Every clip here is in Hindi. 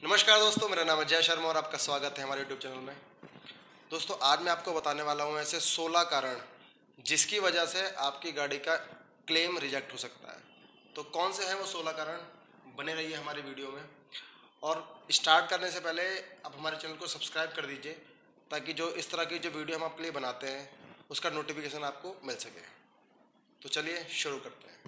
नमस्कार दोस्तों, मेरा नाम है जय शर्मा और आपका स्वागत है हमारे यूट्यूब चैनल में। दोस्तों, आज मैं आपको बताने वाला हूँ ऐसे 16 कारण जिसकी वजह से आपकी गाड़ी का क्लेम रिजेक्ट हो सकता है। तो कौन से हैं वो 16 कारण, बने रहिए हमारे वीडियो में। और स्टार्ट करने से पहले आप हमारे चैनल को सब्सक्राइब कर दीजिए ताकि जो इस तरह की जो वीडियो हम आपके लिए बनाते हैं उसका नोटिफिकेशन आपको मिल सके। तो चलिए शुरू करते हैं।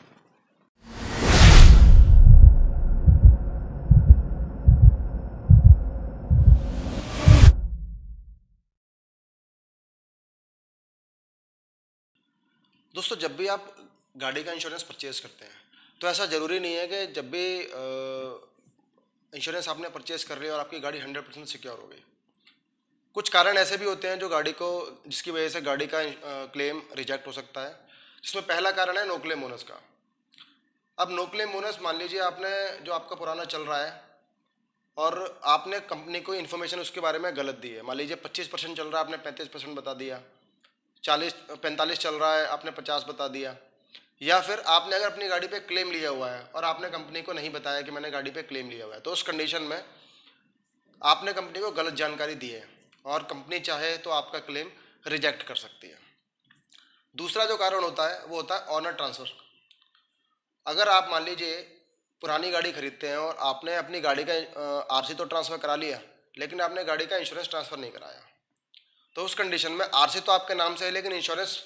दोस्तों, जब भी आप गाड़ी का इंश्योरेंस परचेज़ करते हैं तो ऐसा ज़रूरी नहीं है कि जब भी इंश्योरेंस आपने परचेज़ कर लिया और आपकी गाड़ी 100% सिक्योर हो गई। कुछ कारण ऐसे भी होते हैं जो गाड़ी को जिसकी वजह से गाड़ी का क्लेम रिजेक्ट हो सकता है, जिसमें पहला कारण है नो क्लेम बोनस का। अब नो क्लेम बोनस, मान लीजिए आपने जो आपका पुराना चल रहा है और आपने कंपनी को इन्फॉर्मेशन उसके बारे में गलत दी है। मान लीजिए 25% चल रहा है, आपने 35% बता दिया। 45 चल रहा है, आपने 50 बता दिया। या फिर आपने अगर अपनी गाड़ी पे क्लेम लिया हुआ है और आपने कंपनी को नहीं बताया कि मैंने गाड़ी पे क्लेम लिया हुआ है, तो उस कंडीशन में आपने कंपनी को गलत जानकारी दी है और कंपनी चाहे तो आपका क्लेम रिजेक्ट कर सकती है। दूसरा जो कारण होता है वो होता है ऑनर ट्रांसफ़र। अगर आप मान लीजिए पुरानी गाड़ी खरीदते हैं और आपने अपनी गाड़ी का आरसी तो ट्रांसफ़र करा लिया, लेकिन आपने गाड़ी का इंश्योरेंस ट्रांसफ़र नहीं कराया, तो उस कंडीशन में आरसी तो आपके नाम से है लेकिन इंश्योरेंस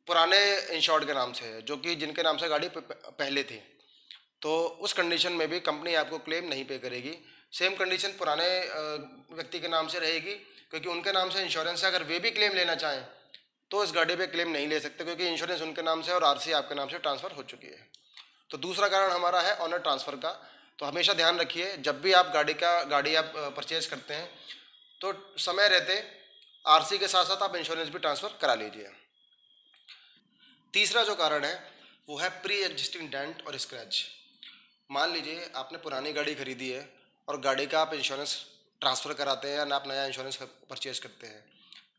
पुराने इंश्योर्ड के नाम से है, जो कि जिनके नाम से गाड़ी पहले थी। तो उस कंडीशन में भी कंपनी आपको क्लेम नहीं पे करेगी। सेम कंडीशन पुराने व्यक्ति के नाम से रहेगी, क्योंकि उनके नाम से इंश्योरेंस है। अगर वे भी क्लेम लेना चाहें तो इस गाड़ी पे क्लेम नहीं ले सकते, क्योंकि इंश्योरेंस उनके नाम से और आरसी आपके नाम से ट्रांसफ़र हो चुकी है। तो दूसरा कारण हमारा है ऑनर ट्रांसफ़र का। तो हमेशा ध्यान रखिए, जब भी आप गाड़ी आप परचेज़ करते हैं तो समय रहते आरसी के साथ साथ आप इंश्योरेंस भी ट्रांसफ़र करा लीजिए। तीसरा जो कारण है वो है प्री एग्जिस्टिंग डेंट और स्क्रैच। मान लीजिए आपने पुरानी गाड़ी खरीदी है और गाड़ी का आप इंश्योरेंस ट्रांसफ़र कराते हैं या आप नया इंश्योरेंस परचेज करते हैं।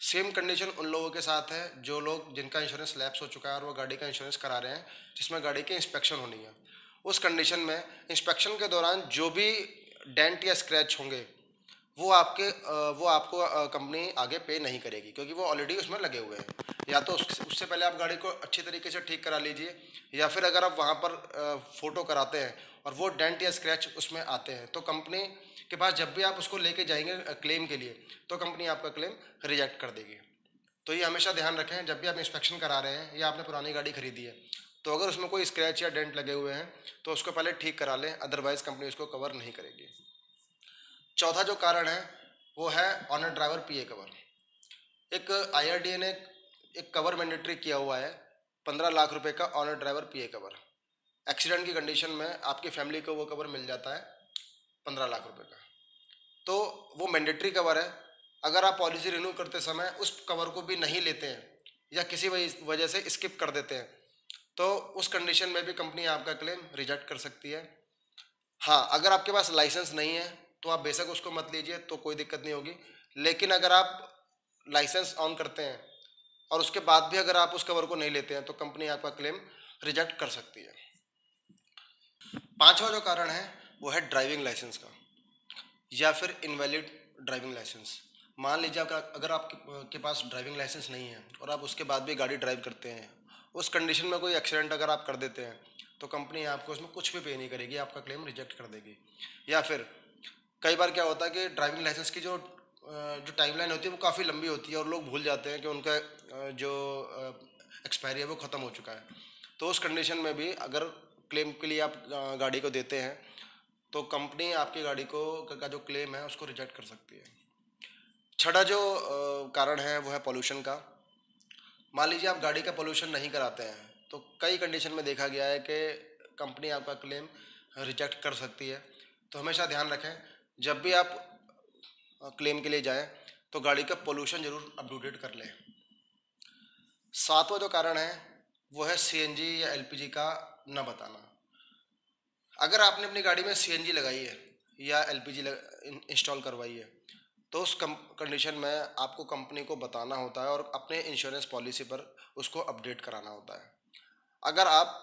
सेम कंडीशन उन लोगों के साथ है जो लोग जिनका इंश्योरेंस लैप्स हो चुका है और वो गाड़ी का इंश्योरेंस करा रहे हैं, जिसमें गाड़ी की इंस्पेक्शन होनी है। उस कंडीशन में इंस्पेक्शन के दौरान जो भी डेंट या स्क्रैच होंगे वो आपको कंपनी आगे पे नहीं करेगी, क्योंकि वो ऑलरेडी उसमें लगे हुए हैं। या तो उससे पहले आप गाड़ी को अच्छी तरीके से ठीक करा लीजिए, या फिर अगर आप वहाँ पर फ़ोटो कराते हैं और वो डेंट या स्क्रैच उसमें आते हैं तो कंपनी के पास जब भी आप उसको लेके जाएंगे क्लेम के लिए, तो कंपनी आपका क्लेम रिजेक्ट कर देगी। तो ये हमेशा ध्यान रखें, जब भी आप इंस्पेक्शन करा रहे हैं या आपने पुरानी गाड़ी खरीदी है तो अगर उसमें कोई स्क्रैच या डेंट लगे हुए हैं तो उसको पहले ठीक करा लें, अदरवाइज़ कंपनी उसको कवर नहीं करेगी। चौथा जो कारण है वो है ऑनर ड्राइवर पीए कवर। एक आईआरडीए ने एक कवर मैंडेटरी किया हुआ है, 15 लाख रुपए का ऑनर ड्राइवर पीए कवर। एक्सीडेंट की कंडीशन में आपकी फैमिली को वो कवर मिल जाता है 15 लाख रुपए का। तो वो मैंडेटरी कवर है। अगर आप पॉलिसी रिन्यू करते समय उस कवर को भी नहीं लेते हैं या किसी वजह से स्किप कर देते हैं तो उस कंडीशन में भी कंपनी आपका क्लेम रिजेक्ट कर सकती है। हाँ, अगर आपके पास लाइसेंस नहीं है तो आप बेशक उसको मत लीजिए, तो कोई दिक्कत नहीं होगी। लेकिन अगर आप लाइसेंस ऑन करते हैं और उसके बाद भी अगर आप उस कवर को नहीं लेते हैं तो कंपनी आपका क्लेम रिजेक्ट कर सकती है। पांचवा जो कारण है वो है ड्राइविंग लाइसेंस का या फिर इनवैलिड ड्राइविंग लाइसेंस। मान लीजिए आपका अगर आपके के पास ड्राइविंग लाइसेंस नहीं है और आप उसके बाद भी गाड़ी ड्राइव करते हैं, उस कंडीशन में कोई एक्सीडेंट अगर आप कर देते हैं तो कंपनी आपको उसमें कुछ भी पे नहीं करेगी, आपका क्लेम रिजेक्ट कर देगी। या फिर कई बार क्या होता है कि ड्राइविंग लाइसेंस की जो टाइमलाइन होती है वो काफ़ी लंबी होती है और लोग भूल जाते हैं कि उनका जो एक्सपायरी है वो ख़त्म हो चुका है। तो उस कंडीशन में भी अगर क्लेम के लिए आप गाड़ी को देते हैं तो कंपनी आपकी गाड़ी को का जो क्लेम है उसको रिजेक्ट कर सकती है। छठा जो कारण है वो है पोल्यूशन का। मान लीजिए आप गाड़ी का पोल्यूशन नहीं कराते हैं तो कई कंडीशन में देखा गया है कि कंपनी आपका क्लेम रिजेक्ट कर सकती है। तो हमेशा ध्यान रखें, जब भी आप क्लेम के लिए जाएं तो गाड़ी का पोल्यूशन जरूर अप टू डेट कर लें। सातवां जो कारण है वो है सीएनजी या एलपीजी का न बताना। अगर आपने अपनी गाड़ी में सीएनजी लगाई है या एलपीजी इंस्टॉल करवाई है तो उस कंडीशन में आपको कंपनी को बताना होता है और अपने इंश्योरेंस पॉलिसी पर उसको अपडेट कराना होता है। अगर आप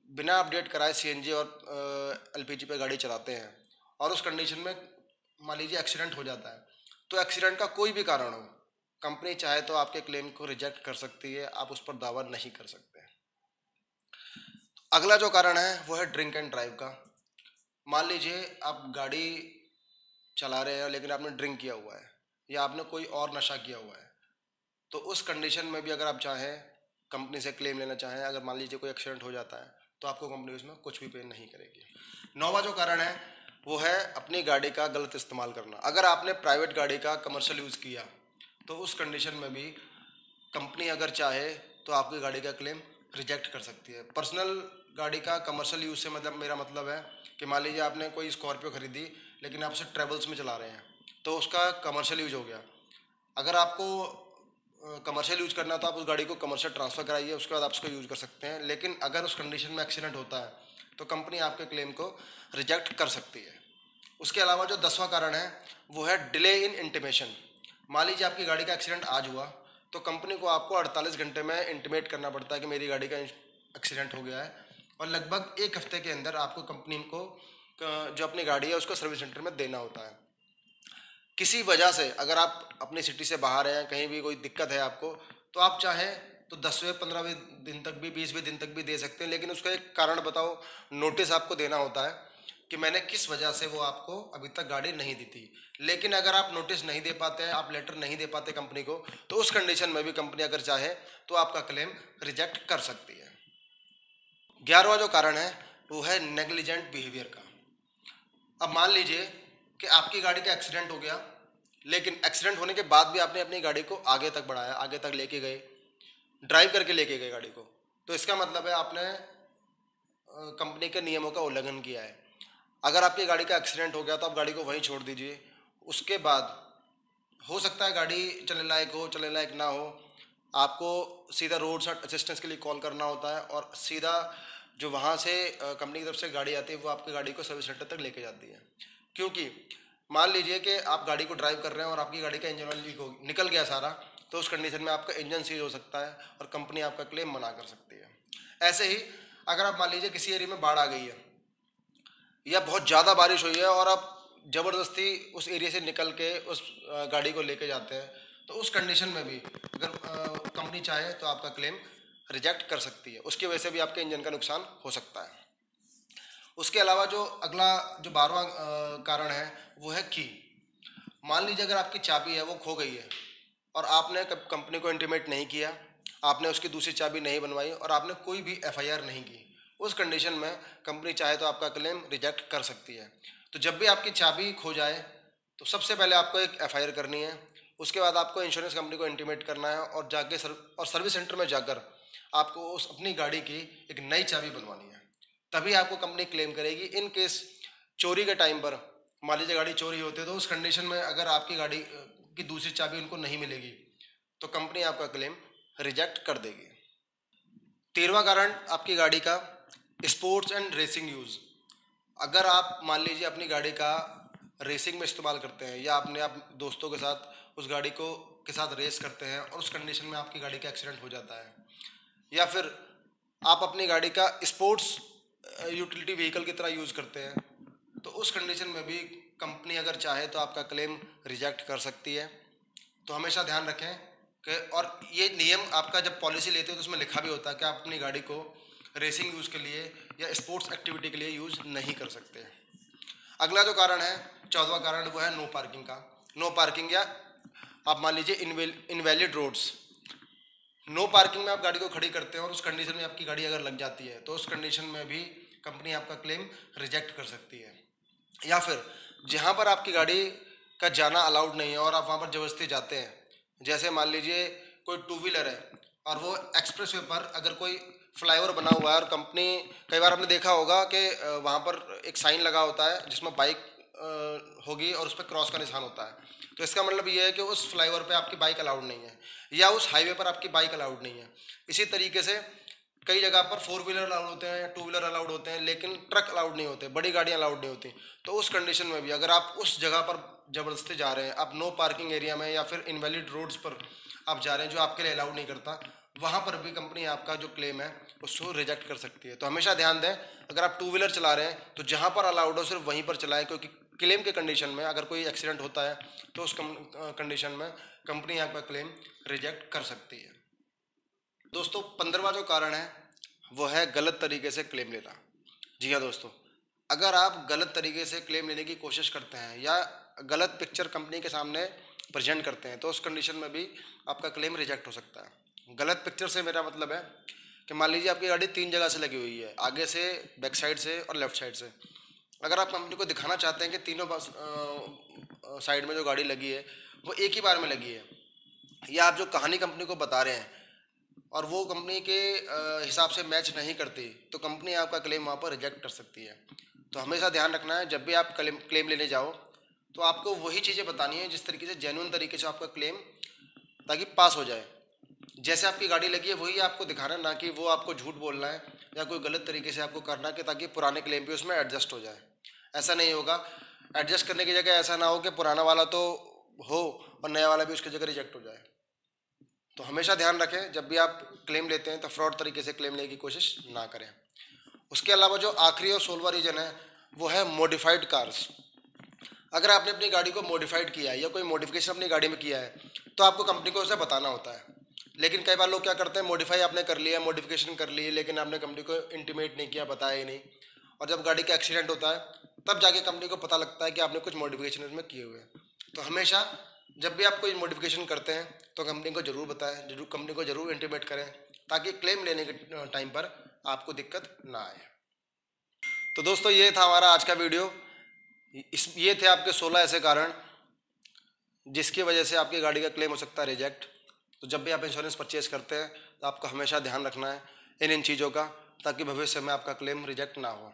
बिना अपडेट कराए सीएनजी और एलपीजी पे गाड़ी चलाते हैं और उस कंडीशन में मान लीजिए एक्सीडेंट हो जाता है, तो एक्सीडेंट का कोई भी कारण हो, कंपनी चाहे तो आपके क्लेम को रिजेक्ट कर सकती है, आप उस पर दावा नहीं कर सकते। अगला जो कारण है वो है ड्रिंक एंड ड्राइव का। मान लीजिए आप गाड़ी चला रहे हैं लेकिन आपने ड्रिंक किया हुआ है या आपने कोई और नशा किया हुआ है, तो उस कंडीशन में भी अगर आप चाहें कंपनी से क्लेम लेना चाहें, अगर मान लीजिए कोई एक्सीडेंट हो जाता है, तो आपको कंपनी उसमें कुछ भी पे नहीं करेगी। नौवां जो कारण है वो है अपनी गाड़ी का गलत इस्तेमाल करना। अगर आपने प्राइवेट गाड़ी का कमर्शियल यूज़ किया, तो उस कंडीशन में भी कंपनी अगर चाहे तो आपकी गाड़ी का क्लेम रिजेक्ट कर सकती है। पर्सनल गाड़ी का कमर्शियल यूज़ से मतलब मेरा मतलब है कि मान लीजिए आपने कोई स्कॉर्पियो खरीदी लेकिन आप उसे ट्रेवल्स में चला रहे हैं, तो उसका कमर्शियल यूज हो गया। अगर आपको कमर्शियल यूज करना तो आप उस गाड़ी को कमर्शियल ट्रांसफ़र कराइए, उसके बाद आप उसको यूज़ कर सकते हैं। लेकिन अगर उस कंडीशन में एक्सीडेंट होता है तो कंपनी आपके क्लेम को रिजेक्ट कर सकती है। उसके अलावा जो 10वां कारण है वो है डिले इन इंटीमेशन। मान लीजिए आपकी गाड़ी का एक्सीडेंट आज हुआ, तो कंपनी को आपको 48 घंटे में इंटीमेट करना पड़ता है कि मेरी गाड़ी का एक्सीडेंट हो गया है, और लगभग एक हफ्ते के अंदर आपको कंपनी को जो अपनी गाड़ी है उसको सर्विस सेंटर में देना होता है। किसी वजह से अगर आप अपनी सिटी से बाहर हैं, कहीं भी कोई दिक्कत है आपको, तो आप चाहें तो 10वें 15वें दिन तक भी 20वें दिन तक भी दे सकते हैं, लेकिन उसका एक कारण बताओ, नोटिस आपको देना होता है कि मैंने किस वजह से वो आपको अभी तक गाड़ी नहीं दी थी। लेकिन अगर आप नोटिस नहीं दे पाते हैं, आप लेटर नहीं दे पाते कंपनी को, तो उस कंडीशन में भी कंपनी अगर चाहे तो आपका क्लेम रिजेक्ट कर सकती है। 11वां जो कारण है वो है नेग्लिजेंट बिहेवियर का। अब मान लीजिए कि आपकी गाड़ी का एक्सीडेंट हो गया, लेकिन एक्सीडेंट होने के बाद भी आपने अपनी गाड़ी को आगे तक बढ़ाया, आगे तक लेके गए, ड्राइव करके लेके गए गाड़ी को, तो इसका मतलब है आपने कंपनी के नियमों का उल्लंघन किया है। अगर आपकी गाड़ी का एक्सीडेंट हो गया तो आप गाड़ी को वहीं छोड़ दीजिए। उसके बाद हो सकता है गाड़ी चलने लायक हो, चलने लायक ना हो, आपको सीधा रोड साइड असिस्टेंस के लिए कॉल करना होता है, और सीधा जो वहाँ से कंपनी की तरफ से गाड़ी आती है वो आपकी गाड़ी को सर्विस सेंटर तक लेके जाती है। क्योंकि मान लीजिए कि आप गाड़ी को ड्राइव कर रहे हैं और आपकी गाड़ी का इंजन ऑयल लीक हो निकल गया सारा, तो उस कंडीशन में आपका इंजन सीज हो सकता है और कंपनी आपका क्लेम मना कर सकती है। ऐसे ही अगर आप मान लीजिए किसी एरिया में बाढ़ आ गई है या बहुत ज़्यादा बारिश हुई है और आप ज़बरदस्ती उस एरिया से निकल के उस गाड़ी को लेके जाते हैं, तो उस कंडीशन में भी अगर कंपनी चाहे तो आपका क्लेम रिजेक्ट कर सकती है। उसकी वजह से भी आपके इंजन का नुकसान हो सकता है। उसके अलावा जो अगला जो 12वां कारण है वो है की। मान लीजिए अगर आपकी चाबी है वो खो गई है और आपने कंपनी को इंटीमेट नहीं किया, आपने उसकी दूसरी चाबी नहीं बनवाई और आपने कोई भी एफआईआर नहीं की, उस कंडीशन में कंपनी चाहे तो आपका क्लेम रिजेक्ट कर सकती है। तो जब भी आपकी चाबी खो जाए तो सबसे पहले आपको एक एफआईआर करनी है, उसके बाद आपको इंश्योरेंस कंपनी को इंटीमेट करना है और जाके सर्विस सेंटर में जाकर आपको उस अपनी गाड़ी की एक नई चाबी बनवानी है, तभी आपको कंपनी क्लेम करेगी। इन केस चोरी के टाइम पर मान लीजिए गाड़ी चोरी होती है, तो उस कंडीशन में अगर आपकी गाड़ी की दूसरी चाबी उनको नहीं मिलेगी तो कंपनी आपका क्लेम रिजेक्ट कर देगी। 13वां कारण आपकी गाड़ी का स्पोर्ट्स एंड रेसिंग यूज़। अगर आप मान लीजिए अपनी गाड़ी का रेसिंग में इस्तेमाल करते हैं या अपने आप दोस्तों के साथ उस गाड़ी को के साथ रेस करते हैं और उस कंडीशन में आपकी गाड़ी का एक्सीडेंट हो जाता है, या फिर आप अपनी गाड़ी का स्पोर्ट्स यूटिलिटी व्हीकल की तरह यूज़ करते हैं, तो उस कंडीशन में भी कंपनी अगर चाहे तो आपका क्लेम रिजेक्ट कर सकती है। तो हमेशा ध्यान रखें कि, और ये नियम आपका जब पॉलिसी लेते हो तो उसमें लिखा भी होता है कि आप अपनी गाड़ी को रेसिंग यूज़ के लिए या स्पोर्ट्स एक्टिविटी के लिए यूज़ नहीं कर सकते। अगला जो कारण है 14वां कारण वो है नो पार्किंग का। नो पार्किंग या आप मान लीजिए इनवैलिड रोड्स। नो पार्किंग में आप गाड़ी को खड़ी करते हैं और उस कंडीशन में आपकी गाड़ी अगर लग जाती है तो उस कंडीशन में भी कंपनी आपका क्लेम रिजेक्ट कर सकती है। या फिर जहाँ पर आपकी गाड़ी का जाना अलाउड नहीं है और आप वहाँ पर ज़बरदस्ती जाते हैं, जैसे मान लीजिए कोई टू व्हीलर है और वो एक्सप्रेस वे पर अगर कोई फ्लाईओवर बना हुआ है और कंपनी, कई बार आपने देखा होगा कि वहाँ पर एक साइन लगा होता है जिसमें बाइक होगी और उस पर क्रॉस का निशान होता है, तो इसका मतलब ये है कि उस फ्लाईओवर पे आपकी बाइक अलाउड नहीं है या उस हाईवे पर आपकी बाइक अलाउड नहीं है। इसी तरीके से कई जगह पर फोर व्हीलर अलाउड होते हैं, टू व्हीलर अलाउड होते हैं, लेकिन ट्रक अलाउड नहीं होते, बड़ी गाड़ियाँ अलाउड नहीं होती। तो उस कंडीशन में भी अगर आप उस जगह पर ज़बरदस्ती जा रहे हैं, आप नो पार्किंग एरिया में या फिर इनवैलिड रोड्स पर आप जा रहे हैं जो आपके लिए अलाउड नहीं करता, वहाँ पर भी कंपनी आपका जो क्लेम है उसको रिजेक्ट कर सकती है। तो हमेशा ध्यान दें, अगर आप टू व्हीलर चला रहे हैं तो जहाँ पर अलाउड हो सिर्फ वहीं पर चलाएं, क्योंकि क्लेम के कंडीशन में अगर कोई एक्सीडेंट होता है तो उस कंडीशन में कंपनी आपका क्लेम रिजेक्ट कर सकती है। दोस्तों 15वां जो कारण है वो है गलत तरीके से क्लेम लेना। जी हाँ दोस्तों, अगर आप गलत तरीके से क्लेम लेने की कोशिश करते हैं या गलत पिक्चर कंपनी के सामने प्रेजेंट करते हैं तो उस कंडीशन में भी आपका क्लेम रिजेक्ट हो सकता है। गलत पिक्चर से मेरा मतलब है कि मान लीजिए आपकी गाड़ी 3 जगह से लगी हुई है, आगे से, बैक साइड से और लेफ्ट साइड से। अगर आप कंपनी को दिखाना चाहते हैं कि तीनों साइड में जो गाड़ी लगी है वो एक ही बार में लगी है, या आप जो कहानी कंपनी को बता रहे हैं और वो कंपनी के हिसाब से मैच नहीं करती, तो कंपनी आपका क्लेम वहाँ पर रिजेक्ट कर सकती है। तो हमेशा ध्यान रखना है, जब भी आप क्लेम लेने जाओ तो आपको वही चीज़ें बतानी है जिस तरीके से, जेन्युइन तरीके से आपका क्लेम, ताकि पास हो जाए। जैसे आपकी गाड़ी लगी है वही आपको दिखाना है, ना कि वो आपको झूठ बोलना है या कोई गलत तरीके से आपको करना है कि ताकि पुराने क्लेम भी उसमें एडजस्ट हो जाए। ऐसा नहीं होगा। एडजस्ट करने की जगह ऐसा ना हो कि पुराना वाला तो हो और नया वाला भी उसकी जगह रिजेक्ट हो जाए। तो हमेशा ध्यान रखें, जब भी आप क्लेम लेते हैं तो फ्रॉड तरीके से क्लेम लेने की कोशिश ना करें। उसके अलावा जो आखिरी और 16वां रीजन है वो है मॉडिफाइड कार्स। अगर आपने अपनी गाड़ी को मॉडिफाइड किया है या कोई मॉडिफिकेशन अपनी गाड़ी में किया है तो आपको कंपनी को उसे बताना होता है। लेकिन कई बार लोग क्या करते हैं, मॉडिफाई आपने कर लिया, मॉडिफिकेशन कर ली, लेकिन आपने कंपनी को इंटीमेट नहीं किया, बताया ही नहीं, और जब गाड़ी का एक्सीडेंट होता है तब जाके कंपनी को पता लगता है कि आपने कुछ मॉडिफिकेशन इसमें किए हुए हैं। तो हमेशा जब भी आप कोई मॉडिफिकेशन करते हैं तो कंपनी को ज़रूर बताएं, जरूर कंपनी को ज़रूर इंटीमेट करें, ताकि क्लेम लेने के टाइम पर आपको दिक्कत ना आए। तो दोस्तों ये था हमारा आज का वीडियो। ये थे आपके 16 ऐसे कारण जिसकी वजह से आपकी गाड़ी का क्लेम हो सकता है रिजेक्ट। तो जब भी आप इंश्योरेंस परचेज करते हैं तो आपको हमेशा ध्यान रखना है इन चीज़ों का, ताकि भविष्य में आपका क्लेम रिजेक्ट ना हो।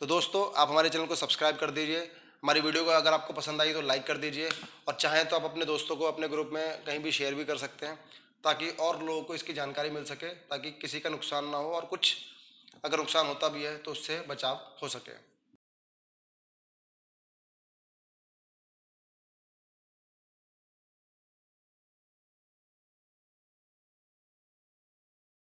तो दोस्तों आप हमारे चैनल को सब्सक्राइब कर दीजिए। हमारी वीडियो को अगर आपको पसंद आई तो लाइक कर दीजिए, और चाहें तो आप अपने दोस्तों को अपने ग्रुप में कहीं भी शेयर भी कर सकते हैं, ताकि और लोगों को इसकी जानकारी मिल सके, ताकि किसी का नुकसान ना हो, और कुछ अगर नुकसान होता भी है तो उससे बचाव हो सके।